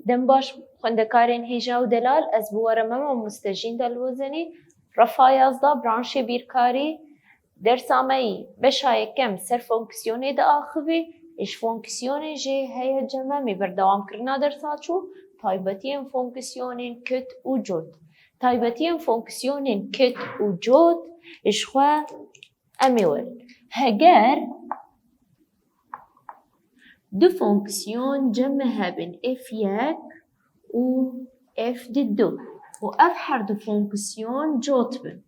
دم باش خوندکارین هیجا و دلال از بوارمم و مستجین دلوزنی رفا 11 برانش بیرکاری درسامه بشای کم سر فونکسیونی دا آخوی اش فونکسیونی جه هیا جمعی بردوام کرنا درساچو تایبتیم فونکسیونین کت و جود تایبتیم فونکسیونین کت و جود اش خواه امیول هگر دو فونکسیون جمع هبن اف یک و اف دو و اف هر دو فونکسیون جوت بن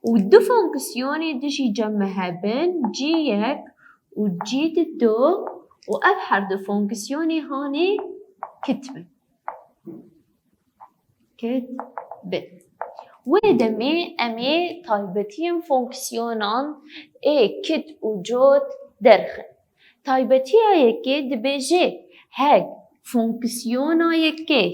و دو فونکسیونی دشی جمع هبن جی یک و جی دو و اف هر دو فونکسیونی هانی کتبن و دمی امی تایبتیم فونکسیونان ای کت و جوت درخن تایبتی های که دبیجه هک فونکسیون های که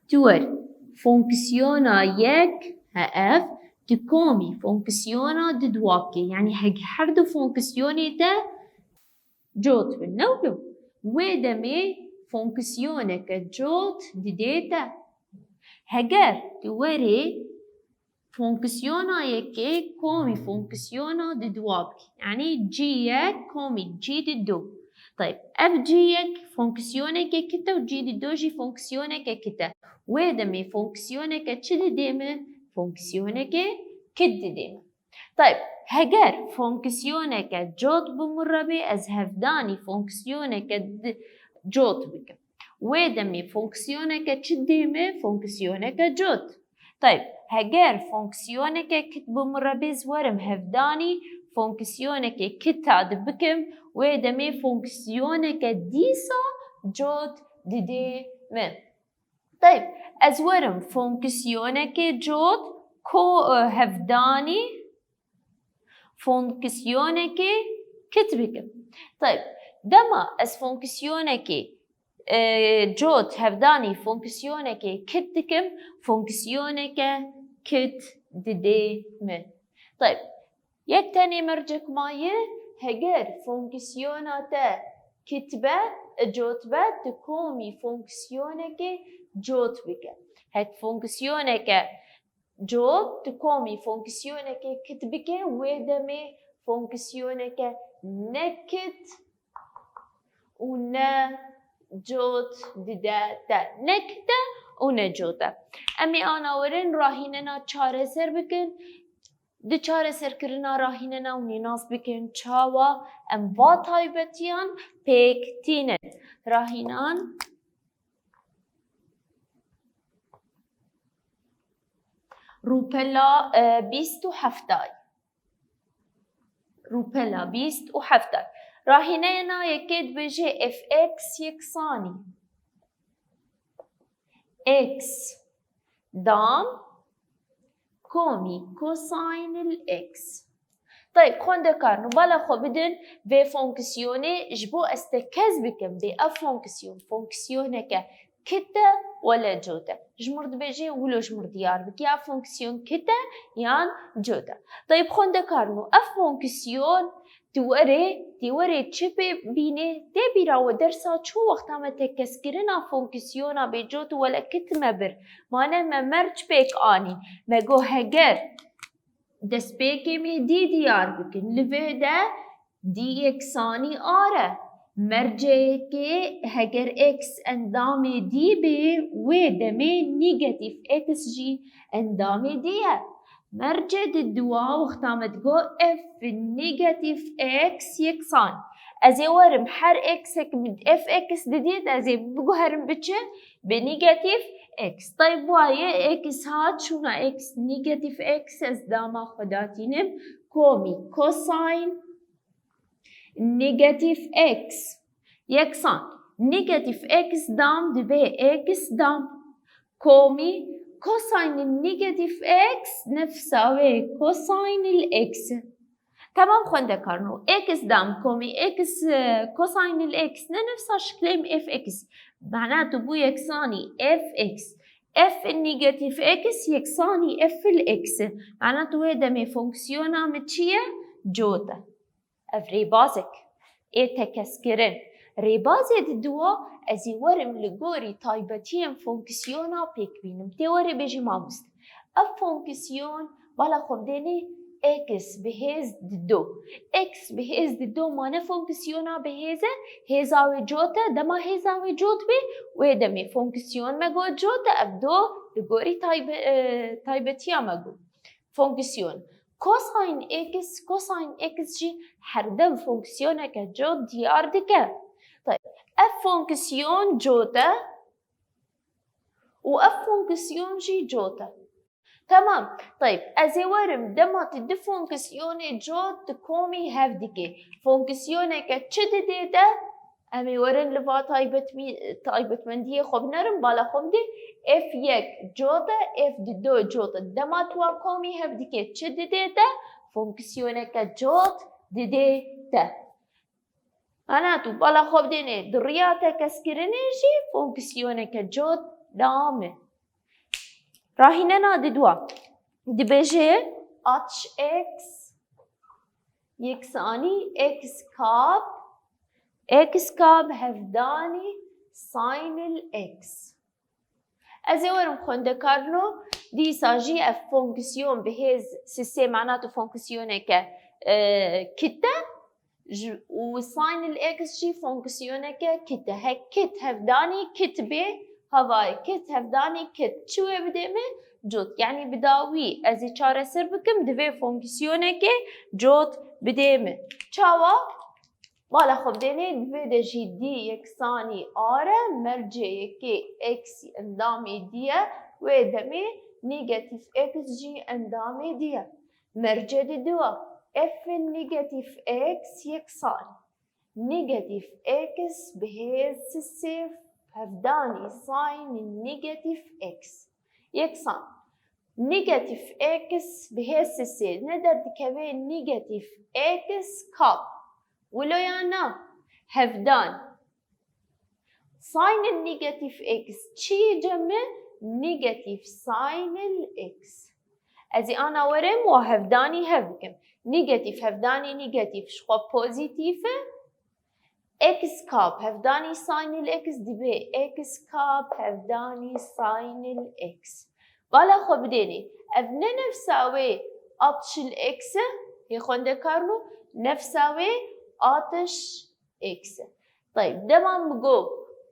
تور فونکسیون یک هف دکومی فونکسیون ددواکی یعنی هک هر دو فونکسیونی ده جوت بن نولو و دمی فونکسیون که جوت دیده هگر توری فونكسيون يكي كومي فونكسيون ددوابك يعني جي يك كومي جي ددو طيب اف جي يك فونكسيونك كتا وجي ددو جي فونكسيونك كتا ويدمي فونكسيونك تشد ديما فونكسيونك كد ديما طيب هجر فونكسيونك جوت بمربي از هفداني فونكسيونك جوت بك ويدمي فونكسيونك تشد ديما فونكسيونك جوت طيب هجر فونكسيونك كتب مربز ورم هفداني فونكسيونك كتاد بكم ودمي فونكسيونك ديسا جوت دي من طيب از ورم فونكسيونك جوت كو هفداني فونكسيونك كتبكم طيب دما از فونكسيونك جوت هفداني فونكسيونك كتكم فونكسيونك كت دي من طيب يك تاني مرجك مايه هجر فونكسيونات كتبة جوت بات تكومي فونكسيونك جوت بك هك فونكسيونك جوت تكومي فونكسيونك كتبك ودمي فونكسيونك نكت ونا جوت دداتا نكتا ونجوتا امی آناورن راهیننا چاره سر بکن ده چاره سر کرنا راهیننا و نیناس بکن چاوا ام با تایبتیان پیک تینن راهینان روپلا 27 روپلا 27 راهینه نا یکید بجه اف اکس یکسانی اکس دام کومی کوساین الاکس طيب خوندكار نبالا خو بدن في فونكسيوني جبو استكز بكم بي اف فونكسيون فونكسيونك كتا ولا جوتا جمرد بيجي ولو جمرد يار بك يا فونكسيون كتا يان جوتا طيب خوندكار اف فونكسيون توري تشبي بيني تبيرا ودرسا شو وقتا ما تكسكرنا فونكسيونا بجوت ولا كتمة بر مانا ما مرج بيك آني ما جو هجر دس بيكي مي دي ديار بكن لفيدا دي اكساني آره مرجع كي هجر اكس اندامي دي بي ودمي نيجاتيف اكس جي اندامي ديها مرجع الدواء واختامت جو اف نيجاتيف اكس يكسان ازي ورم حر اكس اف اكس ديت ازي بقو هرم بتشه بنيجاتيف اكس طيب وايه اكس هات شونا اكس نيجاتيف اكس از داما خداتينم كومي كوساين نيجاتيف اكس يكسان نيجاتيف اكس دام دبي اكس دام كومي كوساين النيجاتيف اكس نفسه كوساين الاكس تمام خوندكارنو اكس دام كومي اكس كوساين الاكس نفسه شكلهم اف اكس معناته بو يكساني اف اكس اف النيجاتيف اكس يكساني اف الاكس معناته هذا مي فونكسيونا متشيه جوتا افري بازك ايه تكسكرن رێبازێ دوا ئەزی وەرم لە گۆری تایبەتیەم فۆنکسیۆنا پێک بینم تێ وەرە بێژی مامۆستا ئەف فۆنکسیۆن بالا خۆ بدێنێ x بهێز دو x بهێز دو مانە فۆنکسیۆنا بەهێزە هێزاوێ جۆتە دەما هێزاوێ جۆت بێ وێ دەمێ فۆنکسیۆن مەگۆ جۆتە ئەف دۆ لە گۆری تایبەتیە مەگۆ فۆنکسیۆن كوساين اكس كوساين اكس جي هردم فونكسيونك جوت ديار دكه طيب اف فونكسيون جوتا و اف فونكسيون جي جوتا تمام طيب ازي ورم دمات دي فونكسيون جوت تكومي هاف دكه فونكسيونك تشد ديتا امي ورن لفا تايبت منديه خب نرم بالا خب دي اف يك جوتا اف دو جوتا دمات واكومي هاف دكه تشد ديتا فونكسيونك جوت ديتا انا تو بالا خب ديني درياتا كسكرينيجي فونكسيونك جوت دامه راهي ننا دوا دبيجي اتش اكس يكساني اكس كاب اكس كاب هفداني ساين الاكس ازورم خونده كارنو دي ساجي اف فونكسيون بهز سيسي معناته فونكسيونك كتا وساين الاكس جي فونكسيونك كتا هك كت هفداني كت بي هواي كت هفداني كت شو بدمه جوت يعني بداوي ازي چاره سر بكم دوي فونكسيونك جوت بدمه چاوا بالا خب ديني دوي جي دي يكساني آره مرجع يكي اكس اندامي ديه ويدمي نيجاتيف اكس جي اندامي ديه مرجع دي دوا اف نيجاتيف اكس يكساني نيجاتيف اكس بهز الصفر هفداني ساين النيجاتيف اكس يكسان نيجاتيف اكس بهز الصفر نقدر تكوين نيجاتيف اكس كاب ولو يانا هفدان ساين النيجاتيف اكس تشي جمع نيجاتيف ساين الاكس ازي انا ورم وهفداني هفكم نيجاتيف هفداني نيجاتيف شخو بوزيتيفه اكس كاب هفداني ساين الاكس دبي اكس كاب هفداني ساين الاكس بالا خو بديني ابن نفساوي اتش الاكس يخون دكارنو نفساوي اتش اكس طيب دما مقو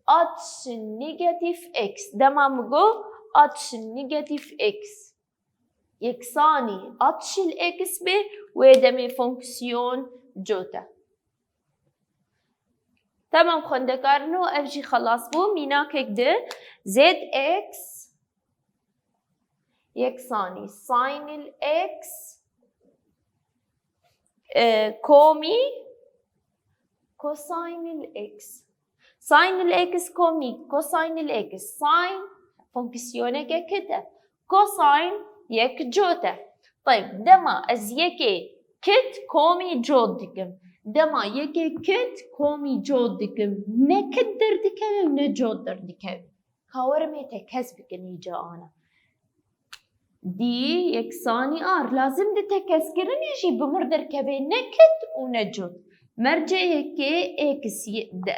اتش نيجاتيف اكس دما مقو اتش نيجاتيف اكس يكساني اتش الاكس بي ويدمي فونكسيون جوتا تمام خندكارنو افجي خلاص بو ميناك ده زد اكس يكساني ساين الاكس كومي كوساين الاكس ساين الاكس كومي كوساين الاكس ساين فونكسيونك كده كوساين يك جوتا طيب دما از يكي كت كومي جود دكم دما يكي كت كومي جود دكم نه كت در دكم نه جود در دكم كاورمي تكسب كنيجا انا دي يكساني ار لازم دي تكسكرن يجي بمردر كبي نكت ونجود مرجع يكي اكس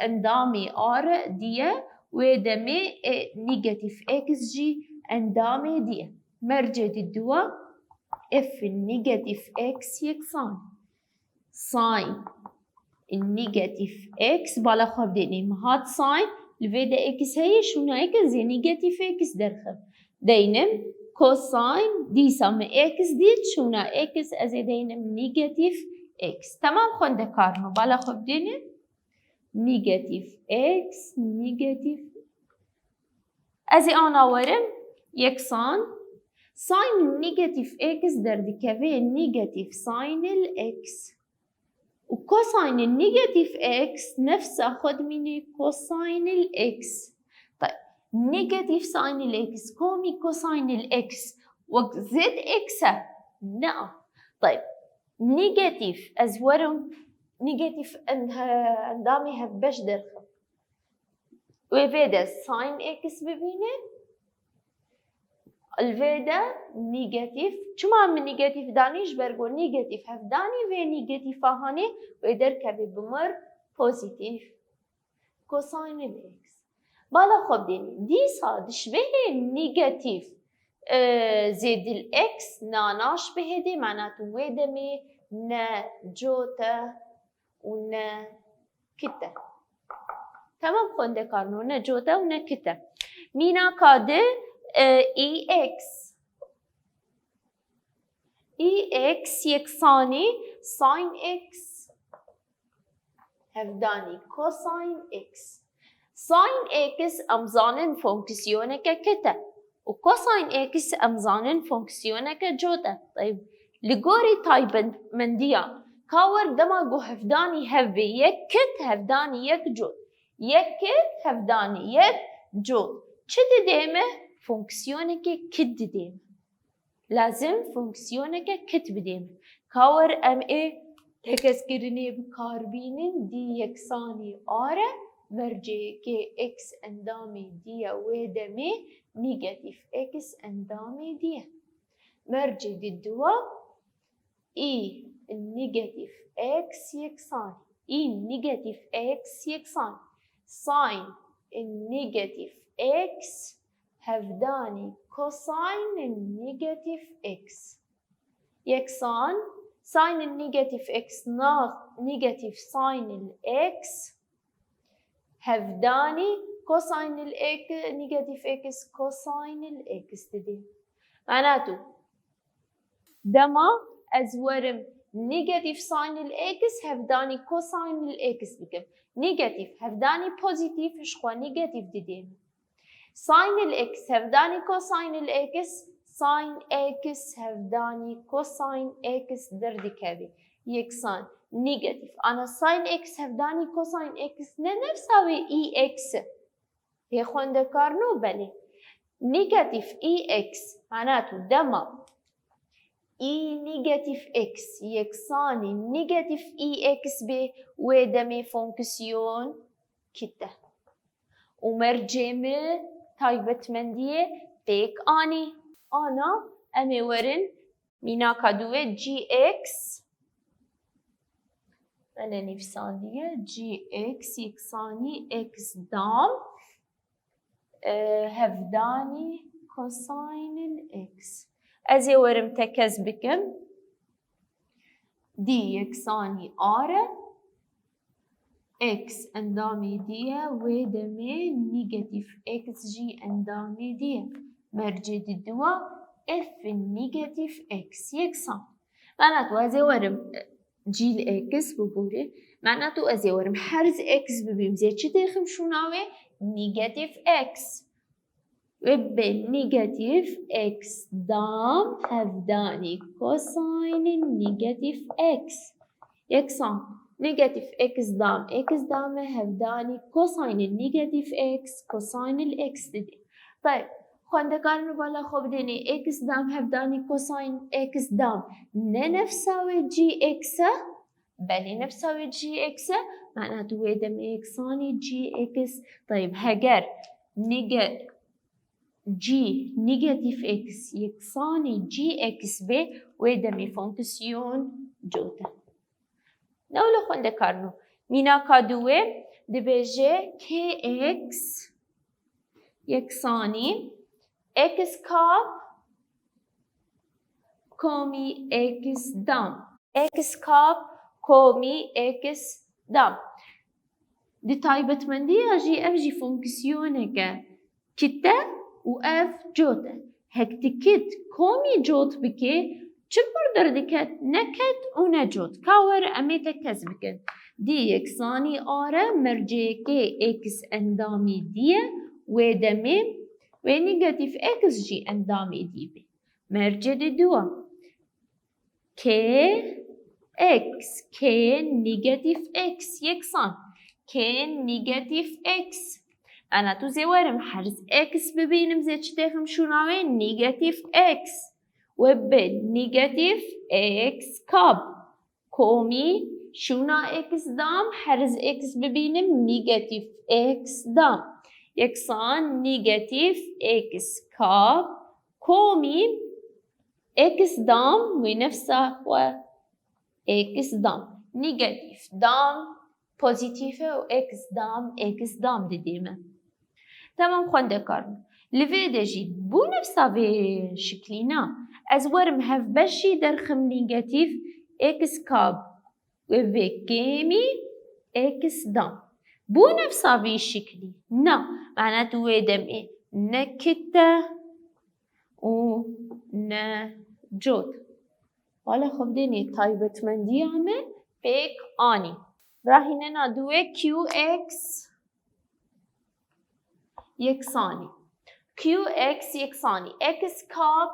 اندامي ار دي ودمي نيجاتيف اكس جي اندامي دي مرجع دي دوا اف النيجاتيف اكس يكسان ساين النيجاتيف اكس بالا خب ديني مهات ساين الفيدا اكس هي شونا اكس زي نيجاتيف اكس درخم دينم كوساين دي سامي اكس دي شونا اكس ازي دينم نيجاتيف اكس تمام خون دكارنو بالا خب ديني نيجاتيف اكس نيجاتيف ازي انا ورم يكسان ساين نيجاتيف اكس در دكافي نيجاتيف ساين الاكس وكوساين النيجاتيف اكس نفسه خد مني كوساين الاكس طيب نيجاتيف ساين الاكس كومي كوساين الاكس وقت زد اكس نعم طيب نيجاتيف ازورم نيجاتيف اندامي هفبش درخم وفيدا ساين اكس ببينه الفيدا نيجاتيف شما من نيجاتيف دانيش برغو نيجاتيف هفداني و نيجاتيف هاني ويدر كبي بمر بوزيتيف كوساين الإكس. بالا خب دي صاد شبه نيجاتيف زائد الإكس ناناش به دي معناته ويدمي نا جوتا ونا كتا. تمام خونده كارنو نا جوتا ونا كتا. مينا كاده اي اكس. اي اكس يكساني ساين اكس هفداني كوساين اكس. ساين اكس امزانن فونكسيونك كتا وكوساين اكس امزانن فونكسيونك جوتا. طيب لغوري تايبن من ديا كاور دماغو هفداني هفي يكت هفداني يك جوت يكت هفداني يك جوت. چه ديمه فونكسيونك كد ديمه لازم فونكسيونك كت بديمه كاور ام اي تكس كرني بكاربينين دي يكساني آره مرجع كي اكس اندامي ديا ويدمي نيجاتيف اكس اندامي ديا مرجع دي الدوا اي النيجاتيف اكس يكساني اي النيجاتيف اكس يكساني ساين النيجاتيف اكس هفداني كوساين النيجاتيف اكس يكسان ساين النيجاتيف اكس ناقص نيجاتيف ساين الاكس هفداني كوساين الاكس نيجاتيف اكس كوساين الاكس تدي معناته دما ازورم نيجاتيف ساين الاكس هفداني كوساين الاكس بكم نيجاتيف هفداني بوزيتيف شخوا نيجاتيف ديدين ساين الاكس هفداني كوساين الاكس ساين اكس هفداني كوساين اكس دردي كابي يكسان نيجاتيف انا ساين اكس هفداني كوساين اكس نفساوي اي اكس هي خونده كارنو بلي نيجاتيف اي اكس معناته دما اي نيجاتيف اكس يكساني نيجاتيف اي اكس بي ودمي فونكسيون كده ومرجمه تايبت منديه بيك اني انا امي ورن مينا كادوه جي اكس انا نفسانيه جي اكس يكساني اكس دام هفداني كوساين الاكس ازي ورم تكز بكم دي يكساني اره اكس اندامي ديا ودمي نيجاتيف اكس جي اندامي ديا مرجد الدوا اف النيجاتيف اكس يكسان معناته ازي ورم جي الاكس ببوري معناته ازي ورم حرز اكس ببيم زي چه داخم شو ناوي نيجاتيف اكس بالنيجاتيف اكس دام هفداني كوساين النيجاتيف اكس يكسان نيجاتيف اكس دام هفداني كوساين النيجاتيف اكس كوساين الاكس دي. طيب خونده كارنو بالا خوب ديني اكس دام هفداني كوساين اكس دام نفساوي جي اكس بلي نفساوي جي اكس معناته ويدم اكساني جي اكس. طيب هجر جي نيجاتيف اكس يكساني جي اكس بي ويدمي فونكسيون جوتا نولو خونده كارنو مينا كادوه دبيجي كي اكس يكساني اكس كاب كومي اكس دام اكس كاب كومي اكس دام دي تايبت من دي اجي اف جي فونكسيونك كتا و اف جوتا هكتكت كومي جوت بكي چپر دردكت نكت و نجوت كاور اميتا كسبكت دي يكساني آره مرجيكي اكس اندامي دي ودمي ونيجاتيف اكس جي اندامي دي بي مرجد دوا كي اكس كي نيجاتيف اكس يكسان كي نيجاتيف اكس انا تو زي ورم حرز اكس ببينم زي چتاخم شو ناوي نيجاتيف اكس وبالنيجاتيف اكس كاب كومي شونا اكس دام حرز اكس ببينم نيجاتيف اكس دام يكسان نيجاتيف اكس كاب كومي اكس دام ونفسه هو اكس دام نيجاتيف دام بوزيتيفة و اكس دام ديما. تمام خونده كارن لفي دجي بو نفسا في شكلنا از ورم هف بشي درخم نيجاتيف اكس كاب وفي كيمي اكس دام بو نفسا في شكلي نا معناته ويدم ايه نكتة و نجود والا خب ديني تايبت من ديامه بيك آني راهي ننا دوه كيو اكس يكساني كيو اكس يكساني اكس كاب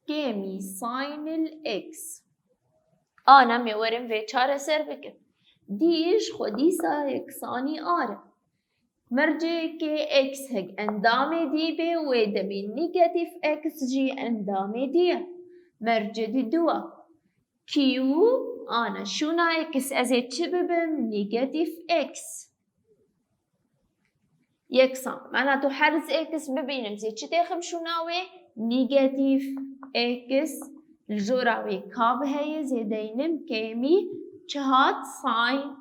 كيمي ساين الاكس انا مورم في چاره سر بكم ديش خوديسا يكساني آره مرجع كي اكس هج اندامي دي بي ويدمي نيجاتيف اكس جي اندامي دي مرجع دي دوا كيو انا شونا اكس ازي تشببم نيجاتيف اكس يكسان معناته حرز اكس ببينم زي تشتاخم شوناوي نيجاتيف اكس الجوراوي كاب هي زيدينم كيمي چهات ساين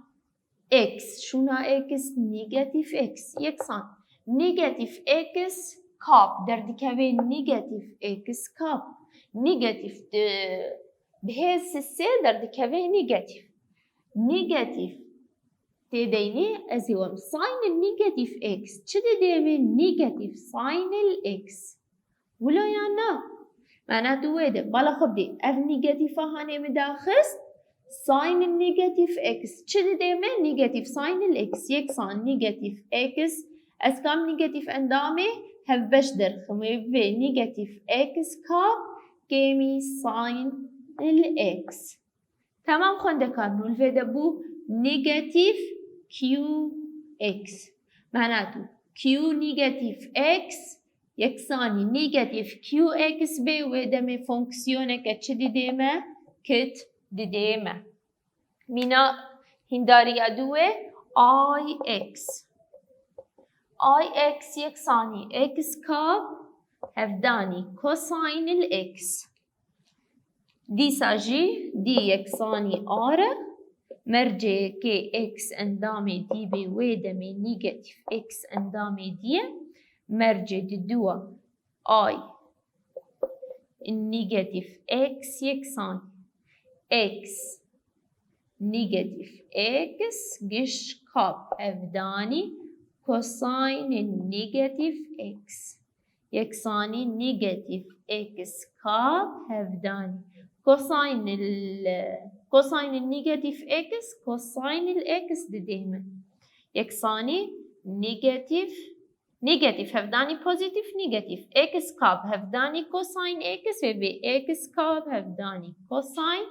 اكس شونا اكس نيجاتيف اكس يكسان نيجاتيف اكس كاب دردكوي نيجاتيف اكس كاب نيجاتيف بهز السي دردكوي نيجاتيف تديني ازيوم ساين النيجاتيف اكس چه ديوي نيجاتيف ساين الاكس ولا يعني معناته ويدا بالا خب دي اف نيجاتيف هاني مداخست ساين النيجاتيف اكس چه ديما نيجاتيف ساين الاكس يكسان نيجاتيف اكس از كام نيجاتيف اندامي هف باش درخمي في نيجاتيف اكس كاب كيمي ساين الاكس تمام خونده كارنو الفيدا بو نيجاتيف كيو اكس معناته كيو نيجاتيف اكس يكساني نيجاتيف كيو اكس بي ودمي فونكسيونك چه ديما كت ديما مينا هنداري ادوه اي اكس يكساني اكس كاب هفداني كوساين الاكس دي ساجي دي يكساني ار مرجع كي اكس اندامي دي بي ويدمي نيجاتيف اكس اندامي دي مرجع دي دوا اي النيجاتيف اكس يكساني اكس نيجاتيف اكس جش كاب افداني كوساين النيجاتيف اكس يكساني نيجاتيف اكس كاب هفداني كوساين النيجاتيف اكس كوساين الاكس ديما يكساني نيجاتيف هفداني بوزيتيف نيجاتيف اكس كاب هفداني كوساين اكس وبي اكس كاب هفداني كوساين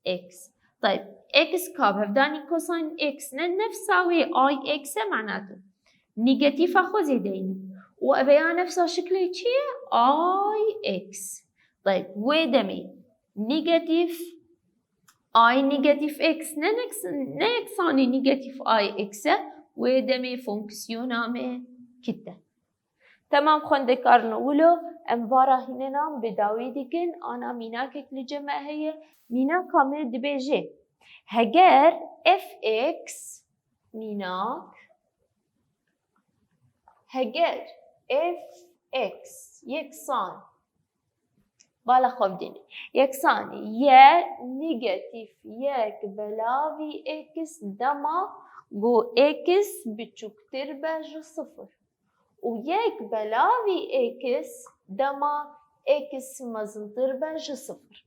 اكس طيب اكس كاب هفداني كوساين اكس نفساوي اي اكس معناته نيجاتيف اخو زيديني وابيا نفسها شكله چيه اي اكس طيب ويدمي نيجاتيف اي نيجاتيف اكس نكساني نيجاتيف اي اكس ويدمي فونكسيونامي كده تمام خونده كارنو ولو اموارا هننام بداوي ديكن انا ميناكك لجمع هي مينا كامل دبيجي هجر اف اكس ميناك هجر اف اكس يكسان بالا خوب ديني يكساني يا نيجاتيف ياك بلاوي اكس دما جو اكس بچوكتر باج صفر وياك بلاوي اكس دما اكس مزنتر باج صفر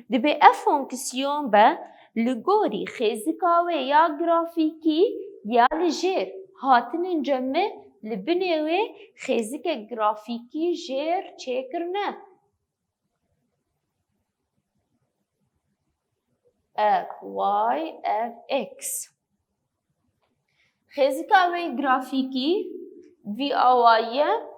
دبي افونكسيون با لغوري خيزكاوي يا جرافيكي يا لجير هاتن جمع لبنيوي خيزك جرافيكي جير چيكرنا اف واي اف اكس خيزكاوي جرافيكي في اوايه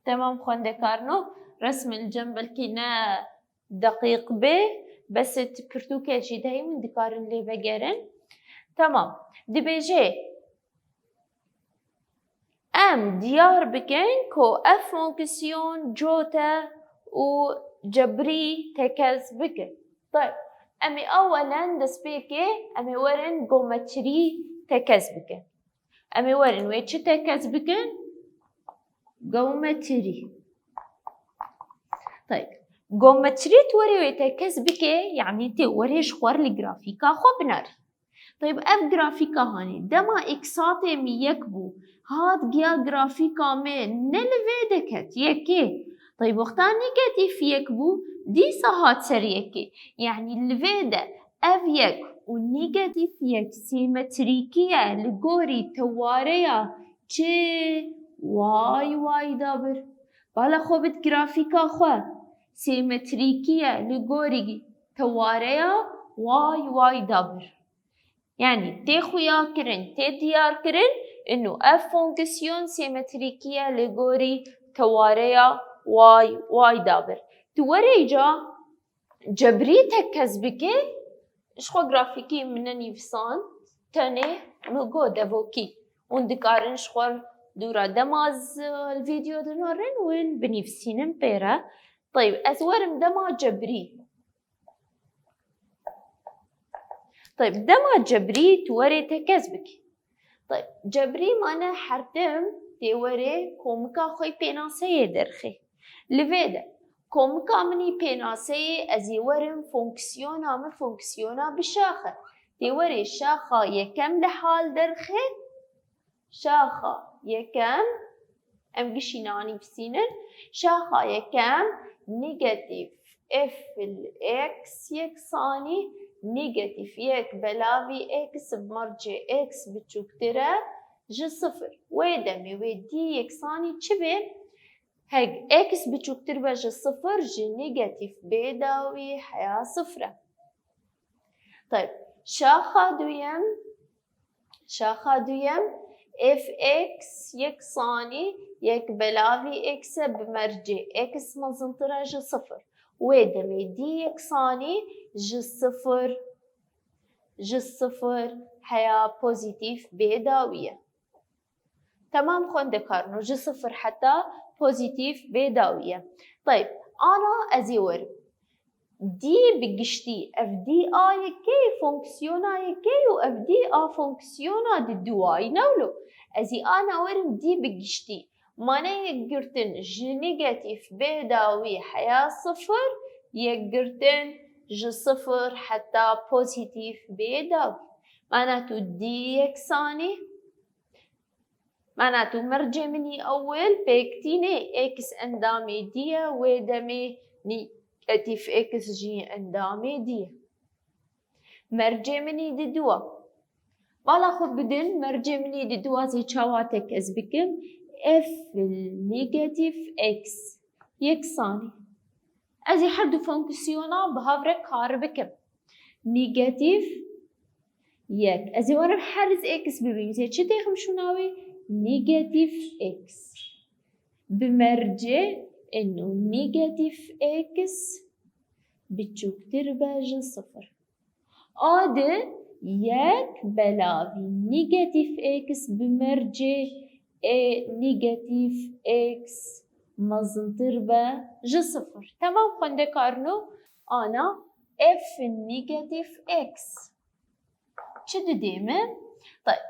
تمام خوندكارنو رسم الجنب الكنا دقيق به بس تكرتو كاشي داي من دكارن لي بقرن تمام دي بيجي ام ديار بكين كو اف فونكسيون جوتا و جبري تكز بكين طيب امي اولا دسبيكي امي ورن جومتري تكز بكين امي ورن ويتش تكز بكين جومتري طيب جومتري توري ويتكز بكي يعني توري شخور الجرافيكا خو بناري طيب اف جرافيكا هاني دما اكساتي مي يكبو هاد جيا جرافيكا من نلفيدكت يكي طيب وقتا نيجاتيف يكبو دي ساهات سريكي يعني الفيدا اف يك والنيجاتيف يك سيمتريكية لغوري تواريا چه واي دابر بالا خوبت جرافيكا خو سيمتريكية لغوري تواريا واي دابر يعني تي خويا كرن تي ديار كرن انه اف فونكسيون سيمتريكية لغوري تواريا واي دابر توريجا جبريتك كزبكي اشخو جرافيكي من نيفسان تاني مگو دفوكي وندكارن شخور دورا دماز الفيديو دنورن وين بنيفسينن بيرا طيب ازورم دما جبري طيب دما جبري توري تكزبكي طيب جبري مانا حرتم توري كومكا خوي بيناسي درخي لفيدا كومكا مني بيناسي ازي ورم فونكسيونا من فونكسيونا بشاخة توري شاخة يكم لحال درخي شاخة يكم ام قشيناني بسينن شاخة يكم نيجاتيف اف الاكس يكساني نيجاتيف يك بلاوي اكس بمرجع اكس بتشوكتره جي صفر ويدمي ويدي يكساني چبين هيك اكس بتشوكتر بجي صفر جي نيجاتيف بيداوي حياة صفرة طيب شاخة دويم اف اكس يكساني يك بلاوي اكس بمرجع اكس مزنطرة جي صفر ويدمي دي يكساني جي صفر حياة بوزيتيف بيداوية تمام خوندكارنو جي صفر حتى بوزيتيف بيداوية طيب انا ازيور دي بقشتي اف دي اي كي فونكسيونا يكي و اف دي ا فونكسيونا دي دواي نولو ازي انا ورم دي بقشتي مانا يقرتن جي نيجاتيف بيداوي حياة صفر يقرتن جي صفر حتى بوزيتيف بيداوي معناتو دي يكساني معناتو مرجع مني اول بيكتيني اكس اندامي دي ويدمي نيجاتيف اكس جي اندامي دي مرجع مني دي دوا بالا خود بدن مرجع مني دي دوا زي چاواتك ازبكم اف النيجاتيف اكس يكساني ازي حدو فونكسيونا بهافرك هاربكم نيجاتيف يك ازي ورم حرز اكس ببين زي چه تيخم شوناوي نيجاتيف اكس بمرجع انه نيجاتيف اكس بتشوكتر باجن صفر آده يك بلاوي نيجاتيف اكس بمرجع نيجاتيف اكس مزنطر باجن صفر تمام خوندكارنو انا اف نيجاتيف اكس چه ديمه طيب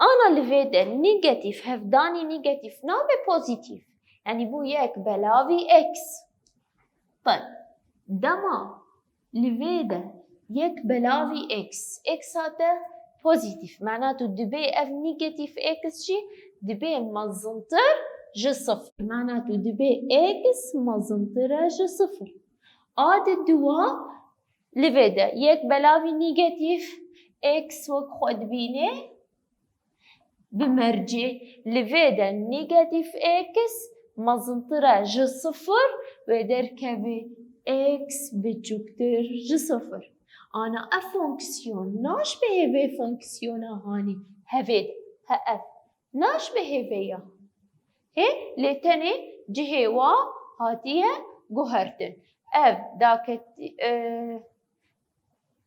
انا لفيدا نيجاتيف هفداني نيجاتيف نابي بوزيتيف يعني بو يك بلاوي اكس طيب دما لفيدا يك بلاوي اكس هذا بوزيتيف معناته دبي اف نيجاتيف اكس جي دبي مزنطر جي صفر معناته دبي اكس مزنطرة جي صفر عاد الدوا لفيدا يك بلاوي نيجاتيف اكس وخد بينه بمرجع لفيدا نيجاتيف اكس مزنطرة جي صفر ودركبي اكس بجوكتر جي صفر انا افونكسيون ناش بهيفي فونكسيونا هاني هفيدا هاف ناش بهيفيا هي لتني جهه و هاتیه گوهرتن اف داکتی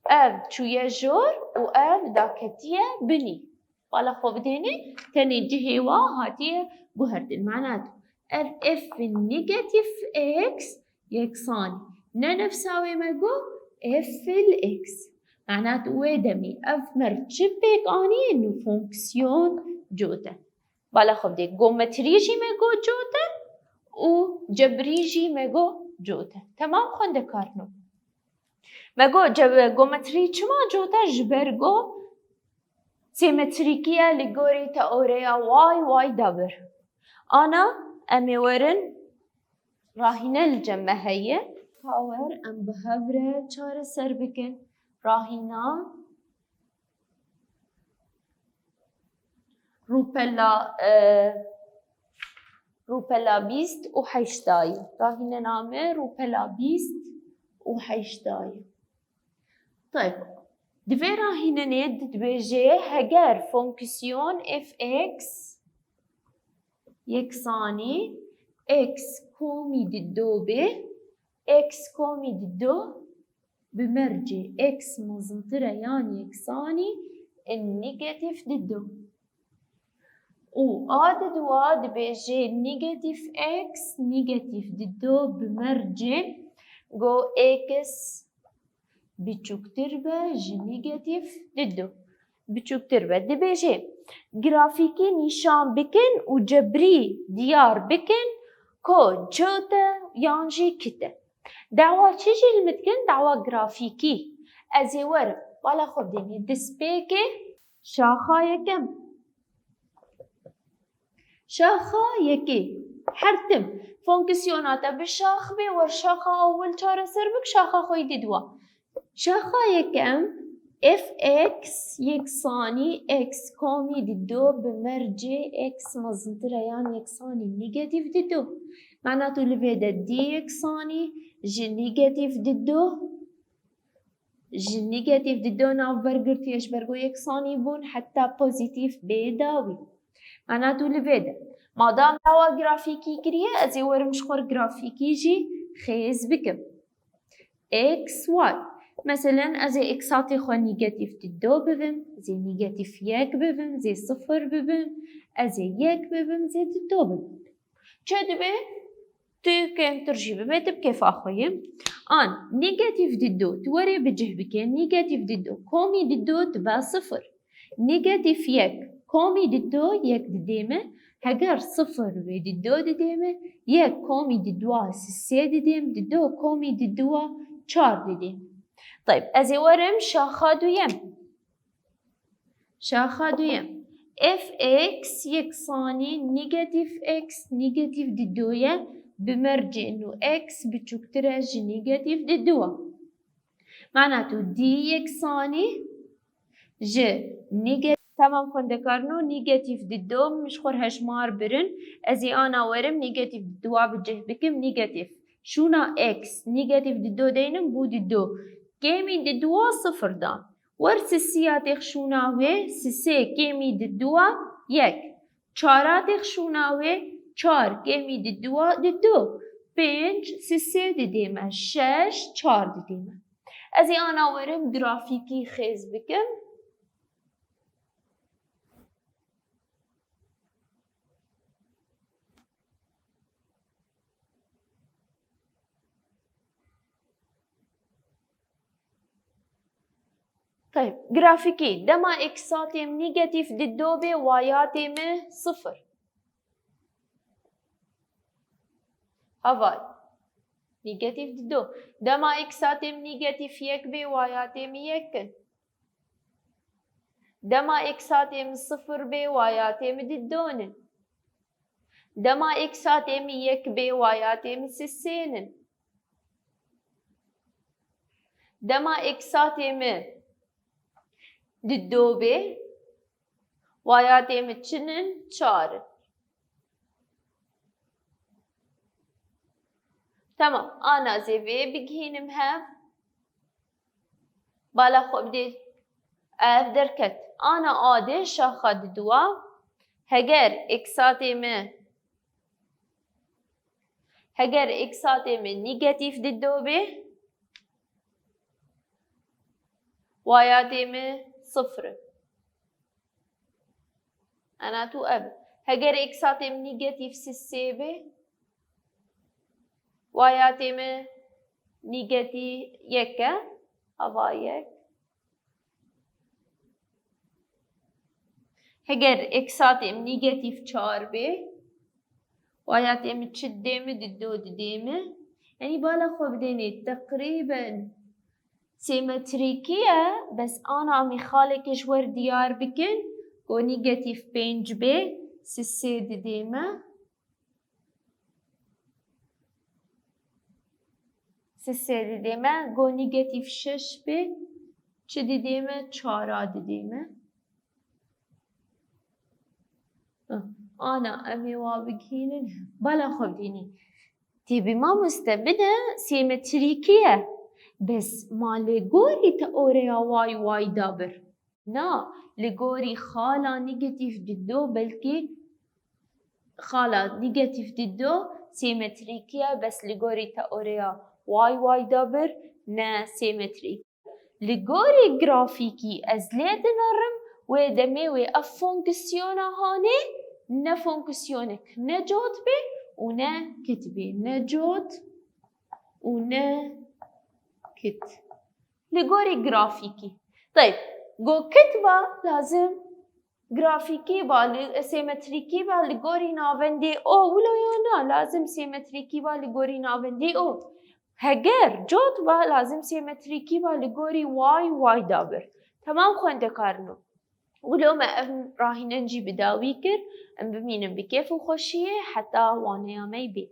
اف چویه جور و اف داکتیه بنی بالا خوب دینی تنی جهه و هاتیه گوهرتن معناته اف نيجاتيف اكس يكسان نفساوي مگو اف الاكس معناته ويدمي اف مرتشبك اني انه فونكسيون جوته بالا خب دي جومتريجي مگو جوته و جبريجي مگو جوته تمام خونده کارنو مگو جومتري چما جوته جبرگو سيمتريكية لغوري تاوريا واي دابر انا امي ورن راهينا الجمع هي باور ام بهفره چاره سر بکن راهينا روپلا بیست و حیشتایی راهينا نامه روپلا بیست و حیشتایی طيب دوی راهينا نید دبیجه هگر فونکسیون اف اکس يكساني اكس كومي ددو به اكس كومي ددو بمرجع اكس مزنطرة يعني يكساني النيجاتيف ددو و عدد واد بيجي نيجاتيف اكس نيجاتيف ددو بمرجع جو اكس بتشوكتر باجي نيجاتيف ددو بتشوكتر بدي بيجي گرافیکی نشان بکن و جبری دیار بکن که جوته یانجی کته دعوا چه جیل متکن دعوا گرافیکی ازی ورم بالا خود دینی دست بیکه شاخا یکم شاخا یکی حرتم فونکسیوناتا بشاخ بی ور شاخا اول چاره سر بک شاخا خوی دوا شاخا یکم اف اكس يكساني اكس كومي ددو بمرجع اكس مزنطرة يعني يكساني نيجاتيف ددو معناته لفيدا دي يكساني جي نيجاتيف ددو ناف برگرتی اش برگو يكساني بون حتى بوزيتيف بيداوي معناته لفيدا مادام دوا گرافيكي كريه ازي ورمش خور گرافيكي جي خيز بكم اكس واي مثلا ازي اكساتي خو نيجاتيف ددو ببم زي نيجاتيف يك ببم زي صفر ببم ازي يك ببم زي ددو ببم چه دبه تو كم ترجي ببه بكيف اخويم ان نيجاتيف ددو توري بجه بكين نيجاتيف ددو كومي ددو تبا صفر نيجاتيف يك كومي ددو يك دديمه هجر صفر وددو دديمه يك كومي ددوا سي دديم ددو كومي ددوا چار دديم طيب ازي ورم شاخا دویم اف اكس يكساني نيجاتيف اكس نيجاتيف ددوية بمرجع انه اكس بتشكتره جي نيجاتيف ددوه معناته دي يكساني جي نيجاتيف تمام كنده كارنو نيجاتيف ددو مش خور هشمار برن ازي انا ورم نيجاتيف ددوه بجه بكم نيجاتيف شونا اكس نيجاتيف ددو دينم بو ددو كيمي ددوا صفر دان ورس السيات خشوناوه سسي كيمي ددوا يك چارات خشوناوه چار كيمي ددوا ددو پنج سسي دديمه شش چار دديمه ازي انا ورم گرافيكي خيز بكم طيب جرافيكي دما اكساتهم نيجاتيف ددو بي واياتهم صفر هواي نيجاتيف ددو دما اكساتهم نيجاتيف يك بي واياتهم يكن دما اكساتهم صفر بي واياتهم ددونن دما اكساتهم يك بي واياتهم سسينن دما اكساتهم ددو به وایاتیم چنن چار تمام انا زیوی بگهینم هم بالا خوب دی اف درکت انا آده شاخه ددوا هگر اکساتیم هەگەر ئێکساتێ من نیگەتیف ددۆ بێ وایاتێ من صفرە ئەناتوو ئەب هەگەر ئێکساتێ من نیگەتیف سێ بێ وایاتێ من نیگەتی یەکە ئەوا یەک هەگەر ئێکساتێ من نیگەتیف چار بێ وایاتێ من چ دێمە ددۆ ددێمە یعنی بالا خۆ بدێنێ تقریباً سیمتریکیە بەس ئانا میخالێکش وەردیار بکن گۆ نیگەتیف پێنج بێ سێ ددێمە سێ ددێمە گۆ نیگەتیف شەش بێ چ ددێمە چارا ددێمە ئانا ئەمێ وا بگهێنن بالا خۆ بدێنێ تێبێ مامۆستا بنە سیمتریکیە بس ما لگوری تئوریا وای دابر نا لگوری خالا نیگتیف ددو بلکه خالا نیگتیف ددو سیمتریکیه بس لگوری تئوریا وای دابر نه سیمتریک لگوری گرافیکی از لیدنرم و دمه و اف فونکسیون هانه نه فونکسیونک نه جوت بی و نه کتبی نه جوت و نه كت لغوري جرافيكي طيب جو كتبة لازم جرافيكي با سيمتريكي با لغوري ناوندي او ولا يانا لازم سيمتريكي با لغوري ناوندي او هگر جوت با لازم سيمتريكي با لغوري واي دابر تمام خوانده كارنو ولو ما راهي ننجي بداوي كر ام بمينم بكيف وخوشيه حتى وانا يا ميبي